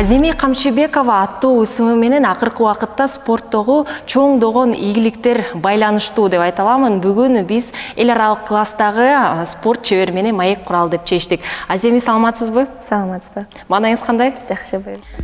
Аземи Камчыбекова аттуу ысымы менен акыркы убакытта спорттогу чоңдогон ийгиликтер байланыштуу деп айта аламын. Бүгүн биз эл аралык класстагы спорт чебермени маек куралы деп чечтик. Аземи, саламатсызбы? Саламатсызбы. Маанайыңыз кандай? Жакшы, буюрса.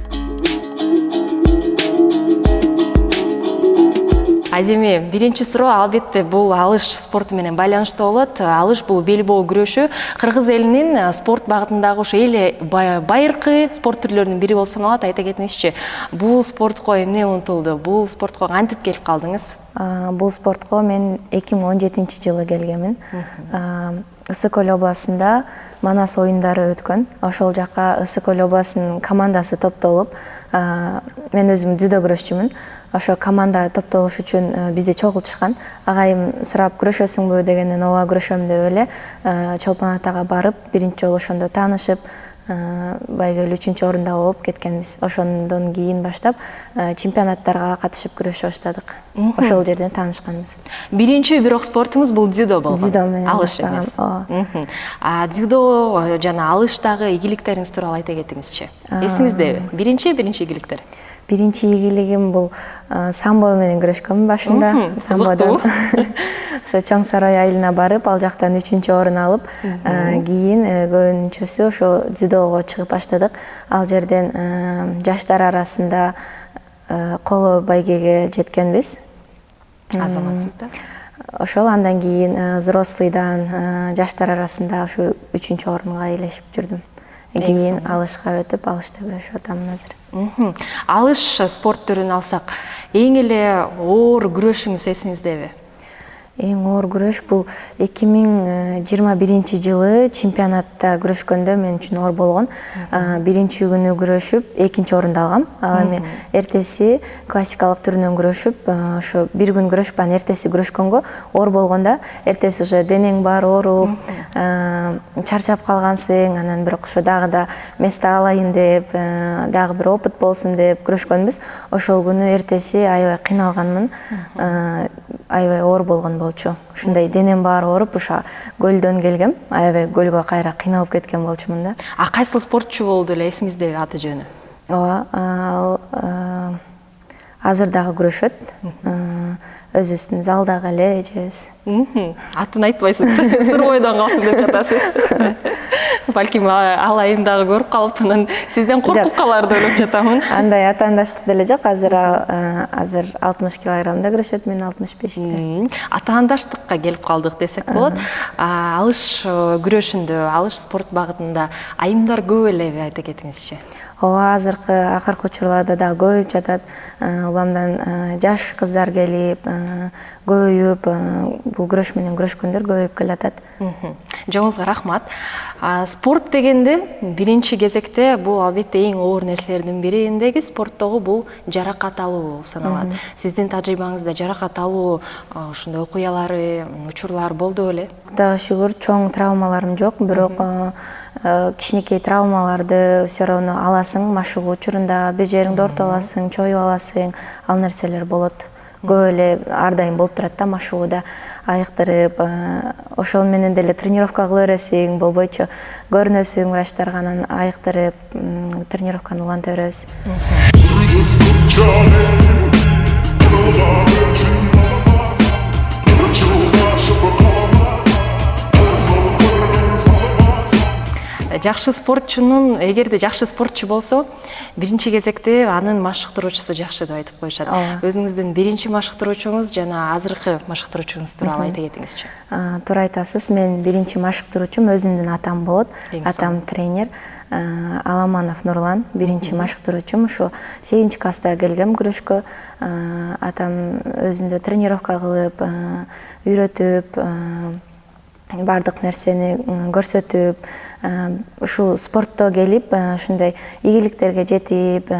Аземи, биринчи суроо албетте бул алыш спорту менен байланыштуу болот. Алыш бул бел боо күрөшү. Кыргыз элинин спорт багытындагы ошо эң байыркы спорт түрлөрүнүн бири болуп саналат. Айта кетиңизчи, бул спортко эмне умтулду? Бул спортко кантип келип калдыңыз? Бул спортко мен 2017-жылы келгенмин. Ысык Көл областында Манас оюндары өткөн. Ошол жака Ысык Көл областынын командасы топтолуп, мен өзүм дзюдо күрөшчүмүн. Ошо команда топтолуш үчүн бизди чогултушкан. Агайым сурап, күрөшөсүңбү дегенден, ооба күрөшөм деп эле Чолпон атага барып, биринчи жолу ошондо таанышып, байга эле 3-чү орунда болуп кеткенбиз. Ошондон кийин баштап чемпионаттарга катышып күрөшө баштадык. Ошол жерден таанышканбыз. Биринчи бирок спортуңуз бул дзюдо болгон. Дзюдо менен алыш эмес. Дзюдо жана алыштагы ийгиликтериңиз тууралуу айта кетиңизчи. Эсиңиздеби? Биринчи ийгиликтер. Биринчи ийгилигим бул самбо менен күрөшкөм башында. Самбодон ошо Чоң Сарай айылына барып, ал жактан 3-чү орун алып, кийин көбүнчөсү ошо дзюдого чыгып баштадык. Ал жерден жаштар арасында коло байгеге жеткенбиз. Азаматсыз да? Ошол андан кийин взрослыйдан жаштар арасында ошо 3-чү орунга ээлешип жүрдүм. Кийин алышка өтүп, алышта күрөшүп атамын азыр. Алыш спорт түрүн алсак, эң эле оор күрөшүңүз эсиңиздеби? Эң оор күрөш бул 2021-жылы чемпионатта күрөшкөндө мен үчүн оор болгон. Биринчи күнү күрөшүп, 2-чи орунду алгам. Ал эми эртеси классикалык түрүнөн күрөшүп, ошо бир күн күрөшүп, анан эртеси күрөшкөнгө оор болгондо, эртеси уже денең баары ооруп, чарчап калгансың, анан бирок ошо дагы да место алайын деп, дагы бир опыт болсун деп күрөшкөнбүз. Ошол күнү эртеси аябай кыйналганмын, аябай оор болгон болчу. Ушундай денем баары ооруп, ошо көлдөн келгем, аябай көлгө кайра кыйналып кеткен болчумун да. Кайсы спортчу болду эле, эсиңиздеби аты жөнү? Ооба, азыр дагы күрөшөт. Өзүбүздүн залдагы эле эжебиз. Атын айтпайсыз, сыр бойдон калсын деп жатасыз. Балким ал айым дагы көрүп калып, анан сизден коркуп калар деп ойлоп жатамын. Андай атаандаштык деле жок. Азыр 60 килограммда күрөшөт, мен 65-те. Атаандаштыкка келип калдык десек болот. Алыш күрөшүндө, алыш спорт багытында айымдар көп элеби, айта кетиңизчи? Ооба, акыркы учурларда да көбөйүп жатат. Уламдан жаш кыздар келип, көбөйүп, бул күрөш менен күрөшкөндөр көбөйүп келатат. Жоңузга рахмат. Спорт дегенде биринчи кезекте бул албетте эң оор нерселердин бириндеги спорттогу бул жаракат алуу болуп саналат. Сиздин тажрыйбаңызда жаракат алуу ушундай окуялары, учурлар болду беле? Кудайга шүгүр, чоң травмаларым жок, бирок кичинекей травмаларды все равно аласың, машыгуу учурунда бир жериңди ортолосуң, чоюп аласың, ал нерселер болот. Көп эле ар дайым болуп турат да, машыгууда айыктырып, ошол менен деле тренировка кыла бересиң, болбойчу көрүнөсүң врачтарга, анан айыктырып тренировканы уланта беребиз. Жакшы спортчунун, эгерде жакшы спортчу болсо, биринчи кезекте анын машыктыруучусу жакшы деп айтып коюшат. Өзүңүздүн биринчи машыктыруучуңуз жана азыркы машыктыруучуңуз тууралуу айта кетиңизчи. Туура айтасыз, мен биринчи машыктыруучум өзүмдүн атам болот. Атам тренер Аламанов Нурлан, биринчи машыктыруучум. Ушу 8-класста келгем күрөшкө. Атам өзүндө тренировка кылып, үйрөтүп, бардык нерсени көрсөтүп, ушул спортто келип, ушундай ийгиликтерге жетип,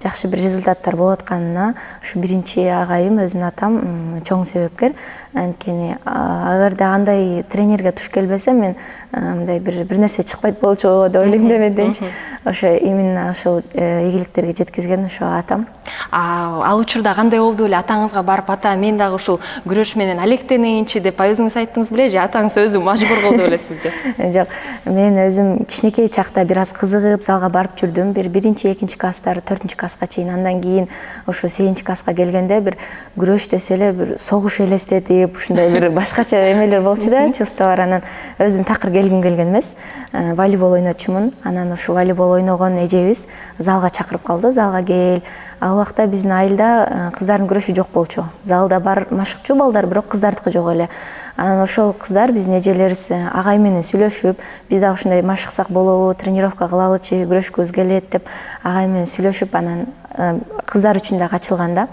жакшы бир результаттар болуп атканына ушу биринчи агайым өзүмдүн атам чоң себепкер. Анткени агерде андай тренерге туш келбесем мен мындай бир нерсе чыкпайт болчу деп ойлойм да менденчи. Ошо именно ошол ийгиликтерге жеткизген ошо атам. Ал учурда кандай болду эле? Атаңызга барып, ата мен дагы ушул күрөш менен алектенейинчи деп өзүңүз айттыңыз беле же атаңыз өзү мажбур кылды беле сизди? Жок, мен өзүм кичинекей чакта бир аз кызыгып залга барып жүрдүм. Биринчи, экинчи класстар, 4-чү класска чейин. Андан кийин ошо 8-чи класска келгенде бир күрөш десе эле бир согуш элестетип, ушундай бир башкача эмелер болчу да, чувстволор. Анан өзүм такыр келгим келген эмес. Волейбол ойночумун. Анан ошо волейбол ойногон эжебиз залга чакырып калды. Залга кел. Ал убакта биздин айылда кыздардын күрөшү жок болчу. Залда бар машыкчу балдар, бирок кыздардыкы жок эле. Анан ошол кыздар биздин эжелерибиз агай менен сүйлөшүп, биз дагы ушундай машыксак болобу, тренировка кылалычы, күрөшкүбүз келет деп агай менен сүйлөшүп, анан кыздар үчүн дагы ачылган да.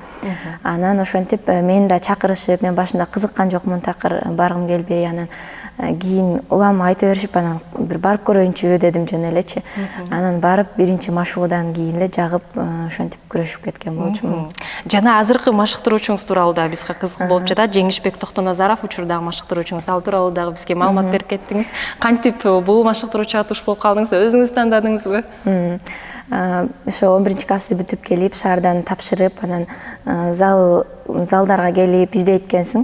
Анан ошентип мени да чакырышып, мен башында кызыккан жокмун, такыр баргым келбей, анан кийин улам айта беришип, анан бир барып көрөйүнчү дедим жөн элечи. Анан барып биринчи машыгуудан кийин эле жагып ошентип күрөшүп кеткен болчумун. Жана азыркы машыктыруучуңуз тууралуу да бизге кызык болуп жатат. Жеңишбек Токтоназаров учурдагы машыктыруучуңуз, ал тууралуу дагы бизге маалымат берип кеттиңиз. Кантип бул машыктыруучуга туш болуп калдыңыз? Өзүңүз тандадыңызбы? Ошо 11-чи классты бүтүп келип, шаардан тапшырып, анан залдарга келип издейт экенсиң.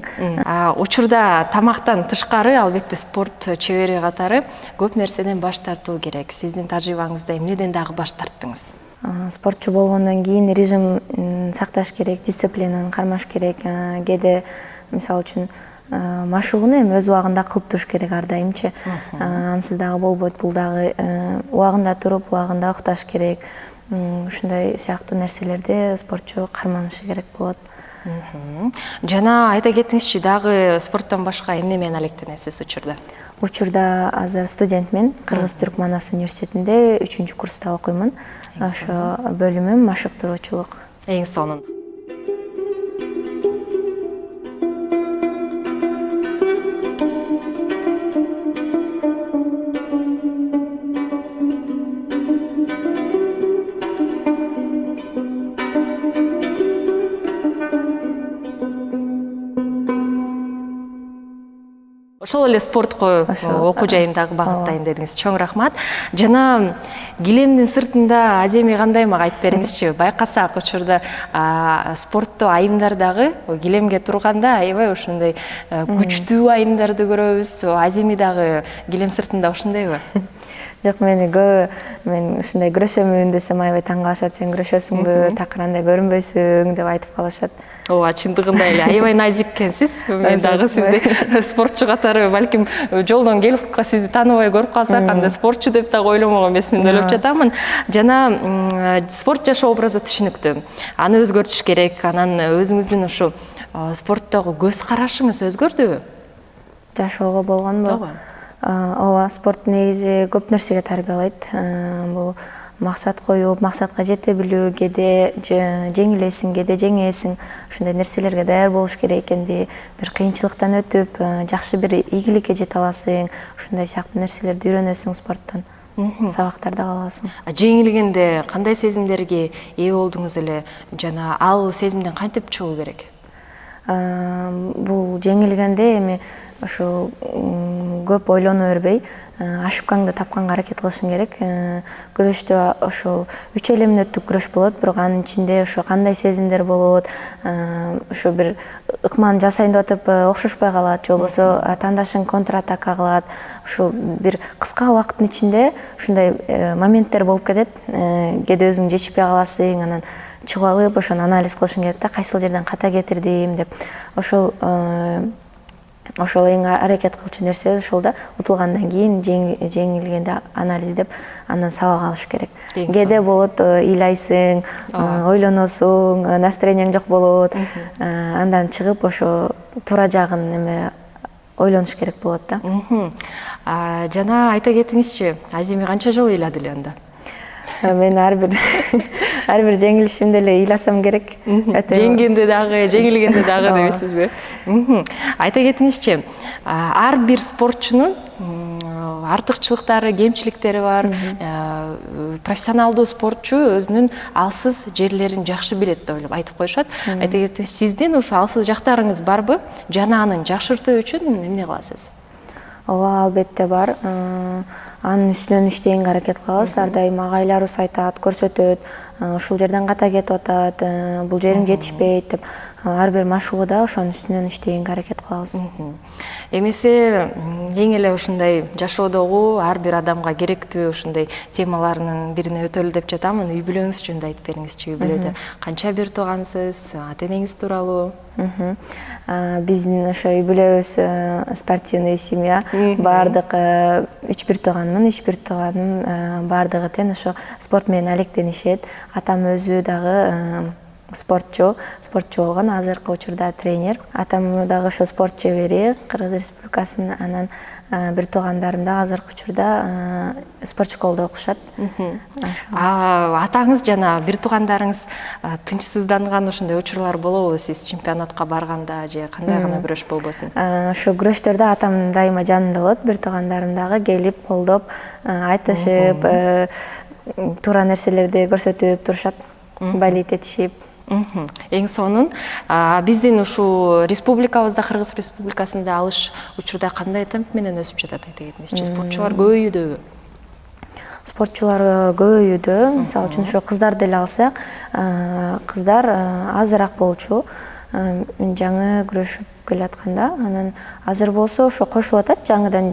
Учурда тамактан тышкары албетте спорт чебери катары көп нерседен баш тартуу керек. Сиздин тажрыйбаңызда эмнеден дагы баш тарттыңыз? Спортчу болгондон кийин режим сакташ керек, дисциплинаны кармаш керек. Кээде мисалы үчүн машыгууну эми өз убагында кылып туруш керек ар дайымчы. Ансыз дагы болбойт. Бул дагы убагында туруп, убагында укташ керек. Ушундай сыяктуу нерселерди спортчу карманышы керек болот. Жана айта кетиңизчи, дагы спорттон башка эмне менен алектенесиз учурда? Учурда азыр студентмин. Кыргыз-Түрк Манас университетинде 3-чү курста окуймун. Ошо бөлүмүм машыктыруучулук. Эң сонун. Ошол эле спортко окуу жайындагы багыттайын дедиңиз. Чоң рахмат. Жана килемдин сыртында Аземи кандай, мага айтып бериңизчи. Байкасак учурда спортто айымдар дагы килемге турганда аябай ошондой күчтүү айымдарды көрөбүз. Аземи дагы килем сыртында ошондойбу? Жок, мен ушундай күрөшөмүн десем аябай таң калышат. Сен күрөшөсүңбү, такыр андай көрүнбөйсүң деп айтып калышат. Ооба, чындыгында эле аябай назик экенсиз. Мен дагы сизди спортчу катары балким жолдон келип сизди тааныбай көрүп калсак, андай спортчу деп дагы ойломогон эмесмин, ойлоп жатамын. Жана спорт жашоо образы түшүнүктүү. Аны өзгөртүш керек. Анан өзүңүздүн ушу спорттогу көз карашыңыз өзгөрдүбү? Жашоого болгонбу? Ооба, спорт негизи көп нерсеге тарбиялайт. Бул максат коюп, максатка жете билүү, кээде жеңилесиң, кээде жеңесиң. Ушундай нерселерге даяр болуш керек экенди, бир кыйынчылыктан өтүп, жакшы бир ийгиликке жете аласың. Ушундай сыяктуу нерселерди үйрөнөсүң спорттон. Сабактарды ала аласың. Жеңилгенде кандай сезимдерге ээ болдуңуз эле? Жана ал сезимден кантип чыгуу керек? Бул жеңилгенде эми ошо көп ойлоно бербей, ошибкаңды тапканга аракет кылышың керек. Күрөштө ошо 3 мүнөттүк күрөш болот, бирок анын ичинде ошо кандай сезимдер болот, ошо бир ыкманы жасайын деп атып окшошпой калат, же болбосо тандашың контратака кылат. Ошо бир кыска убакыттын ичинде ушундай моменттер болуп кетет. Кээде өзүң жетишпей каласың, анан чыгып алып ошону анализ кылышың керек да, кайсыл жерден ката кетирдим деп. Ошол эң аракет кылчу нерсе ошол да, утулгандан кийин жеңилгенде анализдеп, андан сабак алыш керек. Кээде болот, ыйлайсың, ойлоносуң, настроениең жок болот. Андан чыгып ошо туура жагын эме ойлонуш керек болот да. Жана айта кетиңизчи, Аземи канча жолу ыйлады эле анда? Мен ар бир жеңилишимде эле ыйласам керек. Жеңгенде дагы, жеңилгенде дагы дебесизби? Айта кетиңизчи, ар бир спортчунун артыкчылыктары, кемчиликтери бар. профессионалдуу спортчу өзүнүн алсыз жерлерин жакшы билет деп ойлоп айтып коюшат. Айта кетсеңиз, сиздин ушу алсыз жактарыңыз барбы? Жана аны жакшыртуу үчүн эмне кыласыз? Ооба, албетте бар. Анын үстүнөн иштегенге аракет кылабыз. Ар дайым агайларыбыз айтат, көрсөтөт, ушул жерден ката кетип атат, бул жериң жетишпейт деп. Ар бир машыгууда ошонун үстүнөн иштегенге аракет кылабыз. Эмесе эң эле ушундай жашоодогу ар бир адамга керектүү ушундай темаларынын бирине өтөлү деп жатамын. Үй бүлөңүз жөнүндө айтып бериңизчи. Үй бүлөдө канча бир туугансыз, ата энеңиз тууралуу? Биздин ошо үй бүлөбүз спортивный семья. Баардык 3 тууганмын, 3 тууганым баардыгы тең ошо спорт менен алектенишет. Атам өзү дагы спортчу болгон, азыркы учурда тренер. Атам дагы ошо спорт шебери Кыргыз Республикасынын, анан бир туугандарым да азыркы учурда спорт школдо окушат. Атаңыз жана бир туугандарыңыз тынчсызданган ушундай учурлар болобу? Сиз чемпионатка барганда же кандай гана күрөш болбосун? Ошо күрөштөрдө атам дайыма жанымда болот. Бир туугандарым дагы келип, колдоп, айтышып, туура нерселерди көрсөтүп турушат, болеть этишип. Эң сонун биздин ушул республикабызда, Кыргыз Республикасында алыш учурда кандай темп менен өсүп жатат, айта кетиңизчи? Спортчулар көбөйүүдөбү? Спортчулар көбөйүүдө. Мисалы үчүн ошо кыздарды эле алсак, кыздар азыраак болчу. Мен жаңы күрөшүп келатканда, анан азыр болсо ошо кошулуп атат, жаңыдан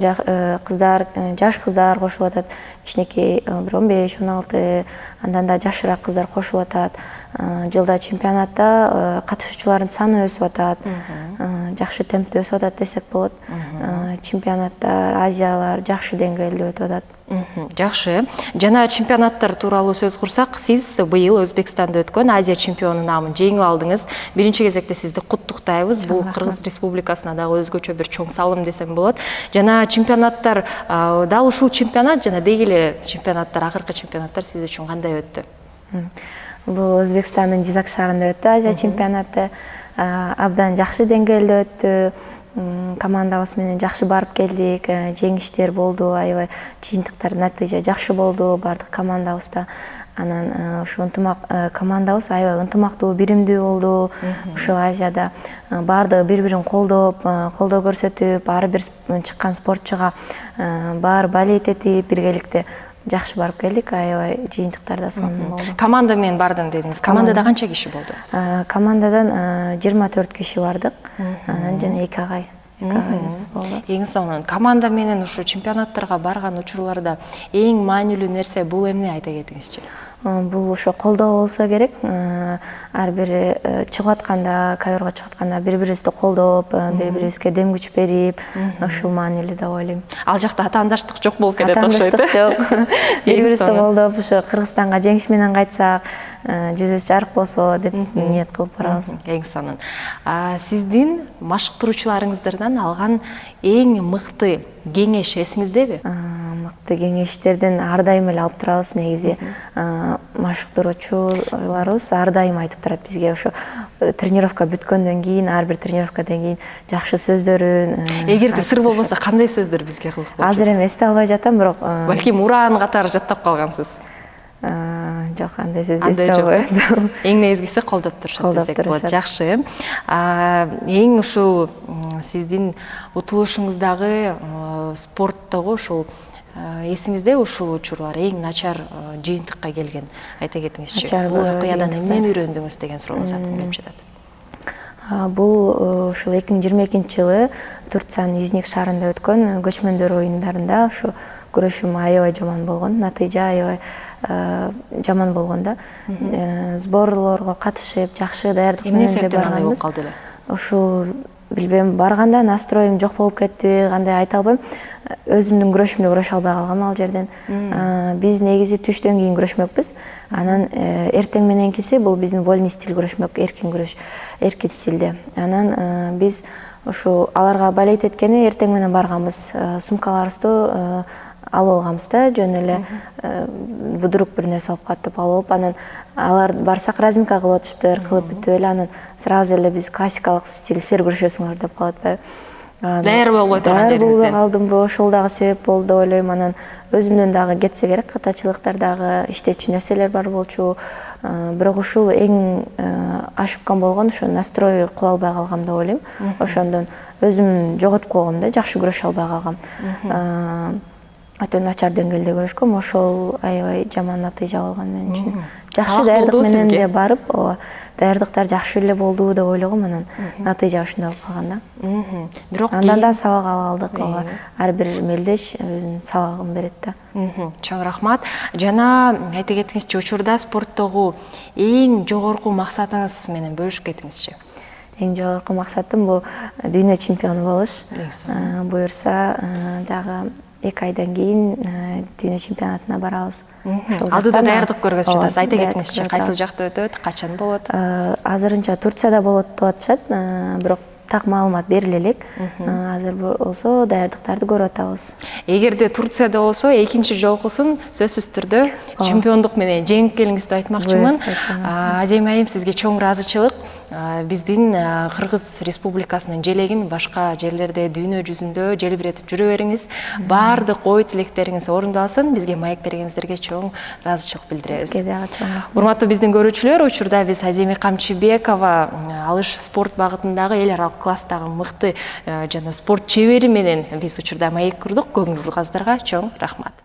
кыздар, жаш кыздар кошулуп атат. Кичинекей бир 15-16, андан да жашыраак кыздар кошулуп атат. Жылда чемпионатта катышуучулардын саны өсүп атат. Жакшы темпте өсүп атат десек болот. Чемпионаттар, Азиялар жакшы деңгээлде өтүп атат. Жакшы. Жана чемпионаттар тууралуу сөз курсак, сиз быйыл Өзбекстанда өткөн Азия чемпиону наамын жеңип алдыңыз. Биринчи кезекте сизди куттуктайбыз. Бул Кыргыз Республикасына дагы өзгөчө бир чоң салым десем болот. Жана чемпионаттар, дал ушул чемпионат жана деги эле чемпионаттар, акыркы чемпионаттар сиз үчүн кандай өттү? Бул Өзбекстандын Жизак шаарында өттү Азия чемпионаты. Абдан жакшы деңгээлде өттү. Командабыз менен жакшы барып келдик, жеңиштер болду, аябай жыйынтыктар, натыйжа жакшы болду баардык командабызда. Анан ушу командабыз аябай ынтымактуу, биримдүү болду. Ушу Азияда баардыгы бири-бирин колдоп көрсөтүп, ар бир чыккан спортчуга баары болеть этип, биргеликте жакшы барып келдик, аябай жыйынтыктар да сонун болду. Команда менен бардым дедиңиз. Командада канча киши болду? Командадан 24 киши бардык. Анан жана 2 агай. Болду. Эң сонун. Команда менен ушу чемпионаттарга барган учурларда эң маанилүү нерсе бул эмне, айта кетиңизчи? Бул ошо колдоо болсо керек. Ар бири чыгып атканда, ковёрго чыгып атканда бири-бирибизди колдоп, бири-бирибизге дем күч берип, ушул маанилүү деп ойлойм. Ал жакта атаандаштык жок болуп кетет окшойт. Атаандаштык жок. Бири-бирибизди колдоп, ошо Кыргызстанга жеңиш менен кайтсак, жүзүбүз жарык болсо деп ниет кылып барабыз. Эң сонун. Сиздин машыктыруучуларыңыздардан алган эң мыкты кеңеш эсиңиздеби? Мыкты кеңештерден ар дайым эле алып турабыз негизи. Машыктыруучуларыбыз ар дайым айтып турат бизге, ошо тренировка бүткөндөн кийин, ар бир тренировкадан кийин жакшы сөздөрүн. Эгерде сыр болбосо, кандай сөздөр бизге кызык болчу? Азыр эми эсте албай жатам, бирок балким ураан катары жаттап калгансыз. Жок, андай сөздү эсте албайм. Эң негизгиси колдоп турушат десек болот. Жакшы. Эң ушул сиздин утулушуңуздагы спорттогу ушул эсиңизде ушул учурлар эң начар жыйынтыкка келген, айта кетиңизчи. Бул окуядан эмнени үйрөндүңүз деген суроону сатым келип жатат. Бул ушул 2022-жылы Турциянын Изник шаарында өткөн көчмөндөр оюндарында ушу күрөшүм аябай жаман болгон, натыйжа аябай жаман болгон да. Сборлорго катышып, жакшы даярдык менен деп барганбыз. Болуп калды эле. Ушул билбейм, барганда настроим жок болуп кетти, кандай айта албайм. Өзүмдүн күрөшүмдү күрөшө албай калгам ал жерден. Биз негизи түштөн кийин күрөшмөкпүз. Анан эртең мененкиси бул биздин вольный стиль күрөшмөк, эркин күрөш, эркин стилде. Анан биз ушу аларга болеть эткени эртең менен барганбыз. Сумкаларыбызды алып алганбыз да, жөн эле будурук бир нерсе алып каттып алып, анан алар барсак разминка кылып атышыптыр, кылып бүтүп эле анан сразу эле биз классикалык стиль сер күрөшөсүңөр деп калып атпайбы. Даяр болбой турган Даяр болбой жерибизден. калдымбы, ошол дагы себеп болду деп ойлойм. Анан өзүмдөн дагы кетсе керек, катачылыктар дагы иштетчү нерселер бар болчу. Бирок ушул эң ашыккан болгон ошо настрой кыла албай калгам деп ойлойм. Ошондон өзүм жоготуп койгом да, жакшы күрөшө албай калгам. Өтө начар деңгээлде күрөшкөм, ошол аябай жаман натыйжа болгон мен үчүн. Жакшы Сабак даярдык болду менен сизге? эле барып, даярдыктар жакшы эле болду деп ойлогом, анан натыйжа ушундай болуп калган да. Бирок Андан да сабак ала алдык. Ар бир мелдеш өзүнүн сабагын берет да. Чоң рахмат. Жана айта кетиңизчи, учурда спорттогу эң жогорку максатыңыз менен бөлүшүп кетиңизчи. Эң жогорку максатым бул дүйнө чемпиону болуш. Буюрса дагы 2 айдан кийин дүйнө чемпионатына барабыз. Алдыда даярдык көргөзүп жатасыз. Айта кетиңизчи, кайсыл жакта өтөт, качан болот? Азырынча Турцияда болот деп атышат, бирок так маалымат бериле элек. Азыр болсо даярдыктарды көрүп атабыз. Эгерде Турцияда болсо, экинчи жолкусун сөзсүз түрдө чемпиондук менен жеңип келиңиз деп айтмакчымын. Азем айым, сизге чоң ыраазычылык. Биздин Кыргыз Республикасынын желегин башка жерлерде дүйнө жүзүндө желбиретип жүрө бериңиз. Баардык ой тилектериңиз орундалсын. Бизге маек бергениңиздерге чоң ыраазычылык билдиребиз. Сизге дагы чоң рахмат. Урматтуу биздин көрүүчүлөр, учурда биз Аземи Камчыбекова алыш спорт багытындагы эл аралык класстагы мыкты жана спорт чебери менен биз учурда маек курдук. Көңүл бурганыңыздарга чоң рахмат.